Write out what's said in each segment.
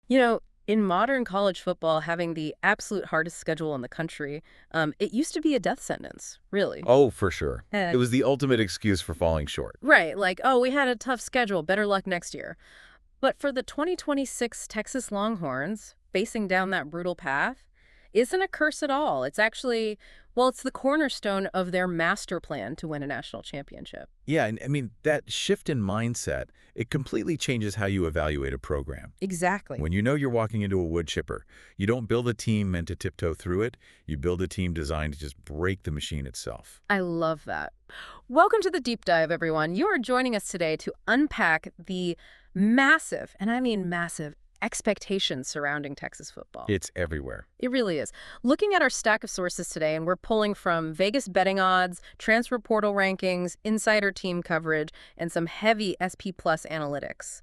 In modern college football, having the absolute hardest schedule in the country, it used to be a death sentence, really. Oh, for sure. Eh, It was the ultimate excuse for falling short. right, like, oh, we had a tough schedule, better luck next year. But for the 2026 Texas Longhorns, facing down that brutal path isn't a curse at all. It's actually, well, it's the cornerstone of their master plan to win a national championship. Yeah, and I mean, that shift in mindset, it completely changes how you evaluate a program. Exactly. When you know you're walking into a wood chipper, you don't build a team meant to tiptoe through it. You build a team designed to just break the machine itself. I love that. Welcome to the deep dive, everyone. You are joining us today to unpack the massive, and I mean massive, expectations surrounding Texas football. It's everywhere. It really is. Looking at our stack of sources today, and we're pulling from Vegas betting odds, transfer portal rankings, insider team coverage, and some heavy SP Plus analytics.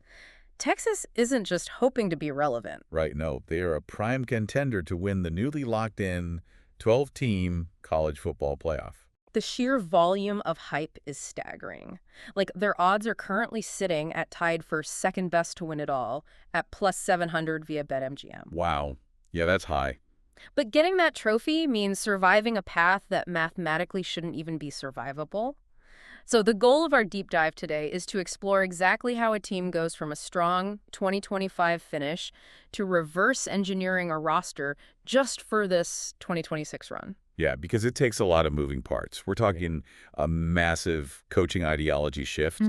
Texas isn't just hoping to be relevant. Right, no, they are a prime contender to win the newly locked-in 12-team college football playoff. The sheer volume of hype is staggering. Like, their odds are currently sitting at tied for second best to win it all at plus 700 via BetMGM. Wow. Yeah, that's high. But getting that trophy means surviving a path that mathematically shouldn't even be survivable. So the goal of our deep dive today is to explore exactly how a team goes from a strong 2025 finish to reverse engineering a roster just for this 2026 run. Yeah, because it takes a lot of moving parts. We're talking a massive coaching ideology shift,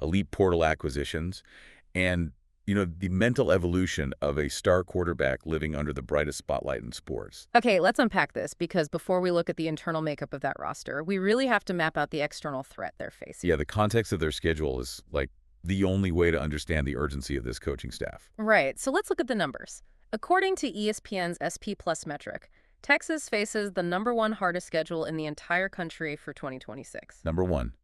elite portal acquisitions, and, the mental evolution of a star quarterback living under the brightest spotlight in sports. Okay, let's unpack this, because before we look at the internal makeup of that roster, we really have to map out the external threat they're facing. Yeah, the context of their schedule is, like, the only way to understand the urgency of this coaching staff. Right, so let's look at the numbers. According to ESPN's SP Plus metric, Texas faces the #1 hardest schedule in the entire country for 2026. Number one,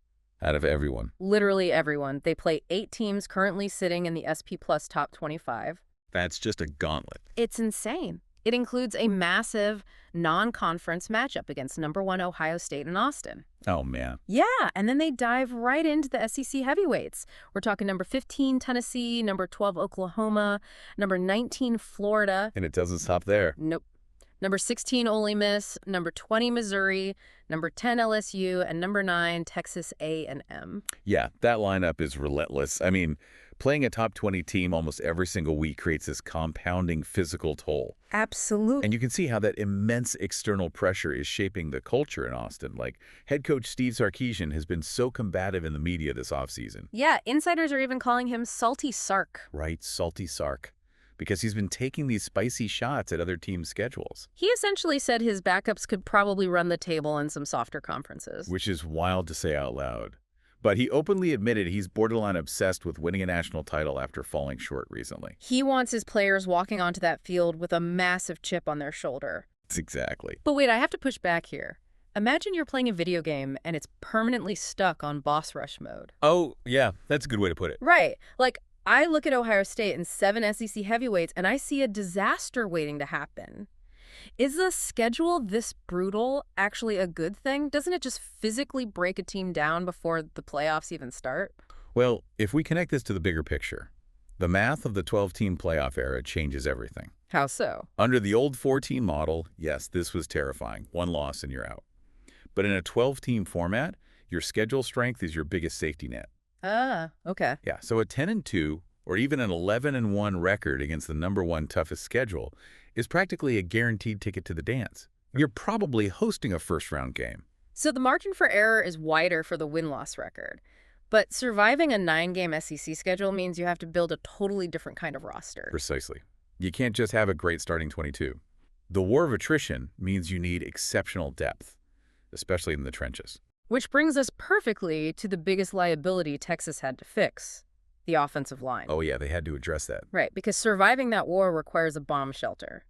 out of everyone. Literally everyone. They play 8 teams currently sitting in the SP Plus top 25. That's just a gauntlet. It's insane. It includes a massive non-conference matchup against #1 Ohio State and Austin. Oh, man. Yeah, and then they dive right into the SEC heavyweights. We're talking number 15 Tennessee, number 12 Oklahoma, number 19 Florida. And it doesn't stop there. Nope. Number 16 Ole Miss, number 20 Missouri, number 10 LSU, and number 9 Texas A&M. Yeah, that lineup is relentless. I mean, playing a top 20 team almost every single week creates this compounding physical toll. Absolutely. And you can see how that immense external pressure is shaping the culture in Austin. Like, head coach Steve Sarkisian has been so combative in the media this offseason. Yeah, insiders are even calling him Salty Sark. Right, salty Sark. Because he's been taking these spicy shots at other teams' schedules. He essentially said his backups could probably run the table in some softer conferences. Which is wild to say out loud. But he openly admitted he's borderline obsessed with winning a national title after falling short recently. He wants his players walking onto that field with a massive chip on their shoulder. Exactly. But wait, I have to push back here. Imagine you're playing a video game and it's permanently stuck on boss rush mode. Oh, yeah, that's a good way to put it. Right. Like, I look at Ohio State and 7 SEC heavyweights and I see a disaster waiting to happen. Is the schedule this brutal actually a good thing? Doesn't it just physically break a team down before the playoffs even start? Well, if we connect this to the bigger picture, the math of the 12-team playoff era changes everything. How so? Under the old 14 model, yes, this was terrifying. One loss and you're out. But in a 12-team format, your schedule strength is your biggest safety net. Ah, okay. Yeah, so a 10-2 or even an 11-1 record against the #1 toughest schedule is practically a guaranteed ticket to the dance. You're probably hosting a first-round game. So the margin for error is wider for the win-loss record. But surviving a 9-game SEC schedule means you have to build a totally different kind of roster. Precisely. You can't just have a great starting 22. The war of attrition means you need exceptional depth, especially in the trenches. Which brings us perfectly to the biggest liability Texas had to fix, the offensive line. Oh yeah, they had to address that. Right, because surviving that war requires a bomb shelter.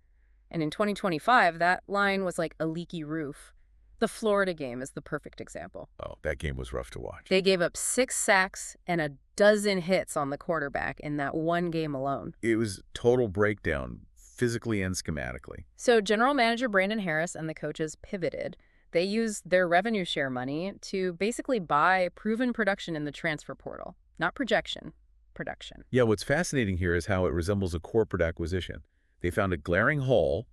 And in 2025, that line was like a leaky roof. The Florida game is the perfect example. Oh, that game was rough to watch. They gave up 6 sacks and a dozen hits on the quarterback in that one game alone. It was total breakdown, physically and schematically. So general manager Brandon Harris and the coaches pivoted. They used their revenue share money to basically buy proven production in the transfer portal. Not projection, production. Yeah, what's fascinating here is how it resembles a corporate acquisition. They found a glaring hole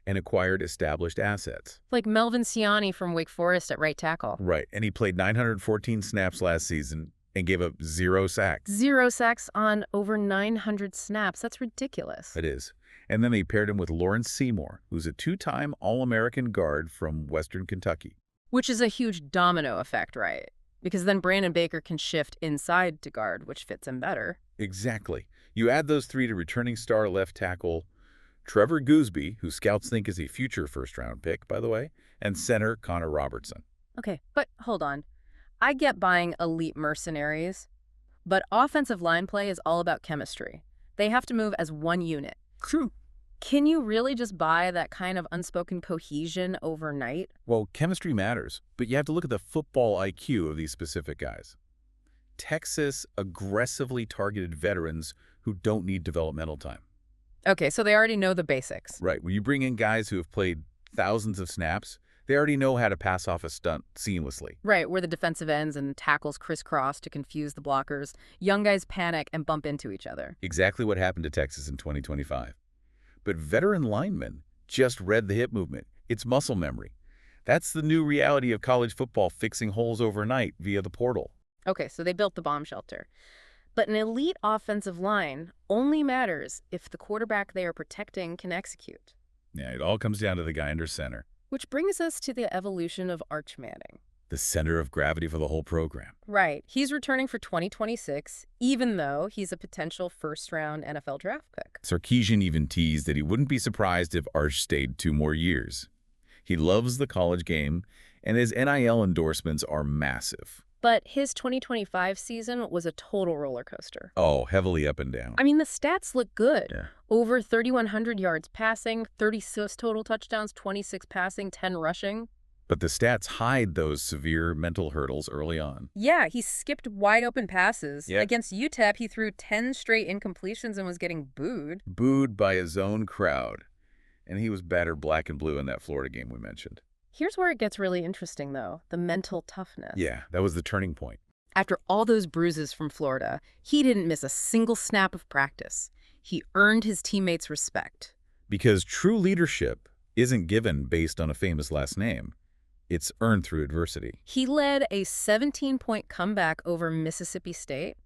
and acquired established assets. Like Melvin Ciani from Wake Forest at right tackle. Right, and he played 914 snaps last season and gave up 0 sacks. 0 sacks on over 900 snaps. That's ridiculous. It is. And then they paired him with Lawrence Seymour, who's a 2-time All-American guard from Western Kentucky. Which is a huge domino effect, right? Because then Brandon Baker can shift inside to guard, which fits him better. Exactly. You add those 3 to returning star left tackle Trevor Gooseby, who scouts think is a future first-round pick, by the way, and center Connor Robertson. Okay, but hold on. I get buying elite mercenaries, but offensive line play is all about chemistry. They have to move as one unit. True. Can you really just buy that kind of unspoken cohesion overnight? Well, chemistry matters, but you have to look at the football IQ of these specific guys. Texas aggressively targeted veterans who don't need developmental time. Okay, so they already know the basics. Right. When you bring in guys who have played thousands of snaps, they already know how to pass off a stunt seamlessly. Right, where the defensive ends and tackles crisscross to confuse the blockers. Young guys panic and bump into each other. Exactly what happened to Texas in 2025. But veteran linemen just read the hip movement. It's muscle memory. That's the new reality of college football, fixing holes overnight via the portal. Okay, so they built the bomb shelter. But an elite offensive line only matters if the quarterback they are protecting can execute. Yeah, it all comes down to the guy under center. Which brings us to the evolution of Arch Manning. The center of gravity for the whole program. Right. He's returning for 2026, even though he's a potential first-round NFL draft pick. Sarkisian even teased that he wouldn't be surprised if Arch stayed 2 more years. He loves the college game, and his NIL endorsements are massive. But his 2025 season was a total roller coaster. Oh, heavily up and down. I mean, the stats look good. Yeah. Over 3,100 yards passing, 36 total touchdowns, 26 passing, 10 rushing. But the stats hide those severe mental hurdles early on. Yeah, he skipped wide open passes. Yep. Against UTEP, he threw 10 straight incompletions and was getting booed. Booed by his own crowd. And he was battered black and blue in that Florida game we mentioned. Here's where it gets really interesting, though, the mental toughness. Yeah, that was the turning point. After all those bruises from Florida, he didn't miss a single snap of practice. He earned his teammates' respect. Because true leadership isn't given based on a famous last name. It's earned through adversity. He led a 17-point comeback over Mississippi State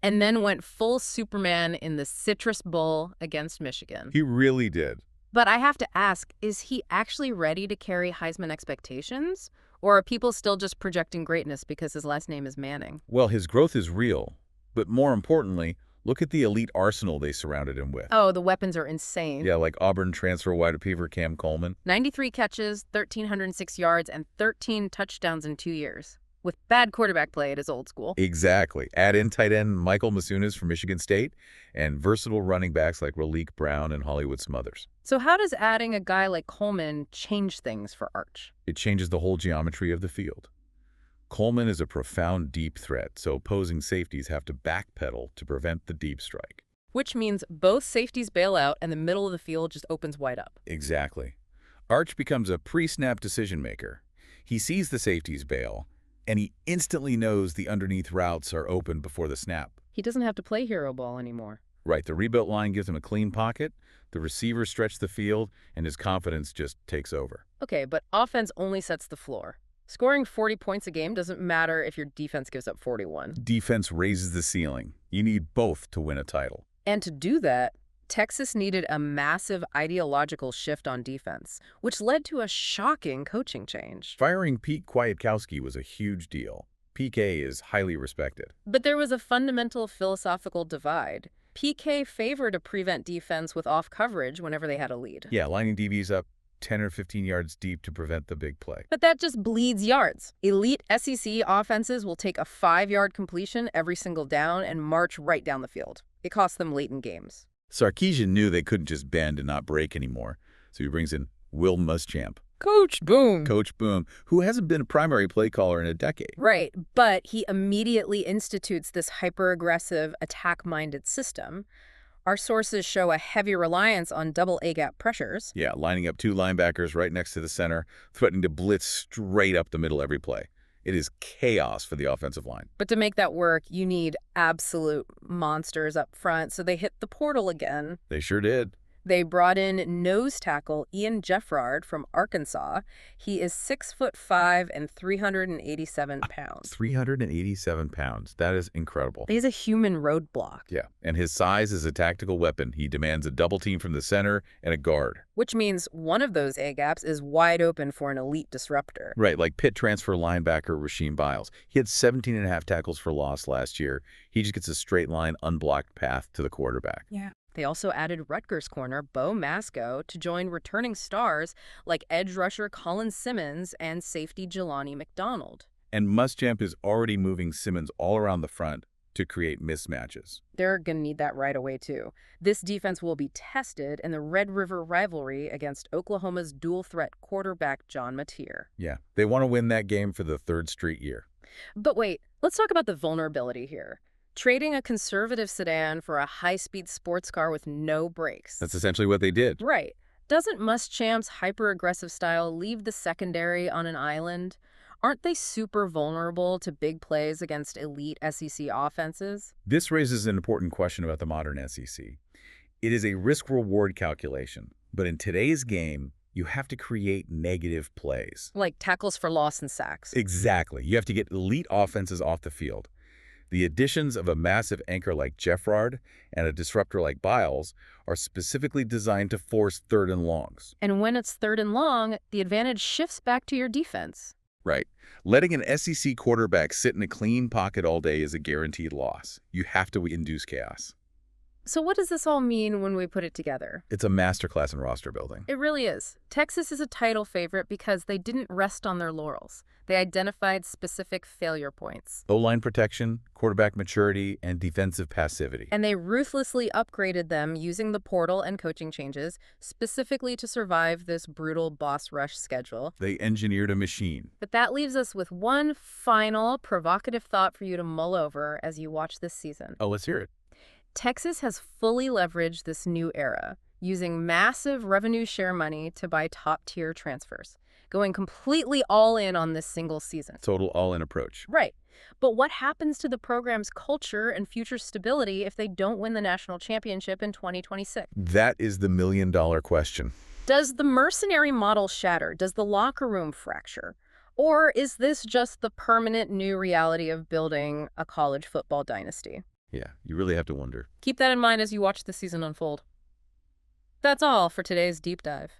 and then went full Superman in the Citrus Bowl against Michigan. He really did. But I have to ask, is he actually ready to carry Heisman expectations? Or are people still just projecting greatness because his last name is Manning? Well, his growth is real. But more importantly, look at the elite arsenal they surrounded him with. Oh, the weapons are insane. Yeah, like Auburn transfer wide receiver Cam Coleman. 93 catches, 1,306 yards, and 13 touchdowns in 2 years. With bad quarterback play at his old school. Exactly. Add in tight end Michael Masunas from Michigan State and versatile running backs like Raleek Brown and Hollywood Smothers. So how does adding a guy like Coleman change things for Arch? It changes the whole geometry of the field. Coleman is a profound deep threat, so opposing safeties have to backpedal to prevent the deep strike. Which means both safeties bail out and the middle of the field just opens wide up. Exactly. Arch becomes a pre-snap decision maker. He sees the safeties bail, and he instantly knows the underneath routes are open before the snap. He doesn't have to play hero ball anymore. Right, the rebuilt line gives him a clean pocket, the receivers stretch the field, and his confidence just takes over. Okay, but offense only sets the floor. Scoring 40 points a game doesn't matter if your defense gives up 41. Defense raises the ceiling. You need both to win a title. And to do that, Texas needed a massive ideological shift on defense, which led to a shocking coaching change. Firing Pete Kwiatkowski was a huge deal. PK is highly respected. But there was a fundamental philosophical divide. PK favored a prevent defense with off coverage whenever they had a lead. Yeah, lining DBs up 10 or 15 yards deep to prevent the big play. But that just bleeds yards. Elite SEC offenses will take a 5-yard completion every single down and march right down the field. It costs them late in games. Sarkisian knew they couldn't just bend and not break anymore, so he brings in Will Muschamp. Coach Boom. Coach Boom, who hasn't been a primary play caller in a decade. Right, but he immediately institutes this hyper-aggressive, attack-minded system. Our sources show a heavy reliance on double A-gap pressures. Yeah, lining up 2 linebackers right next to the center, threatening to blitz straight up the middle every play. It is chaos for the offensive line. But to make that work, you need absolute monsters up front, so they hit the portal again. They sure did. They brought in nose tackle Ian Jeffrard from Arkansas. He is 6'5" and 387 pounds. 387 pounds. That is incredible. He's a human roadblock. Yeah, and his size is a tactical weapon. He demands a double team from the center and a guard. Which means one of those A-gaps is wide open for an elite disruptor. Right, like Pitt transfer linebacker Rasheem Biles. He had 17.5 tackles for loss last year. He just gets a straight line, unblocked path to the quarterback. Yeah. They also added Rutgers corner Bo Masco to join returning stars like edge rusher Colin Simmons and safety Jelani McDonald. And Muschamp is already moving Simmons all around the front to create mismatches. They're going to need that right away, too. This defense will be tested in the Red River rivalry against Oklahoma's dual-threat quarterback John Mateer. Yeah, they want to win that game for the third straight year. But wait, let's talk about the vulnerability here. Trading a conservative sedan for a high-speed sports car with no brakes. That's essentially what they did. Right. Doesn't Muschamp's hyper-aggressive style leave the secondary on an island? Aren't they super vulnerable to big plays against elite SEC offenses? This raises an important question about the modern SEC. It is a risk-reward calculation, but in today's game, you have to create negative plays. Like tackles for loss and sacks. Exactly. You have to get elite offenses off the field. The additions of a massive anchor like Jeffrard and a disruptor like Biles are specifically designed to force third and longs. And when it's third and long, the advantage shifts back to your defense. Right. Letting an SEC quarterback sit in a clean pocket all day is a guaranteed loss. You have to induce chaos. So what does this all mean when we put it together? It's a masterclass in roster building. It really is. Texas is a title favorite because they didn't rest on their laurels. They identified specific failure points. O-line protection, quarterback maturity, and defensive passivity. And they ruthlessly upgraded them using the portal and coaching changes, specifically to survive this brutal boss rush schedule. They engineered a machine. But that leaves us with one final provocative thought for you to mull over as you watch this season. Oh, let's hear it. Texas has fully leveraged this new era, using massive revenue share money to buy top-tier transfers, going completely all in on this single season. Total all-in approach. Right. But what happens to the program's culture and future stability if they don't win the national championship in 2026? That is the million-dollar question. Does the mercenary model shatter? Does the locker room fracture? Or is this just the permanent new reality of building a college football dynasty? Yeah, you really have to wonder. Keep that in mind as you watch the season unfold. That's all for today's deep dive.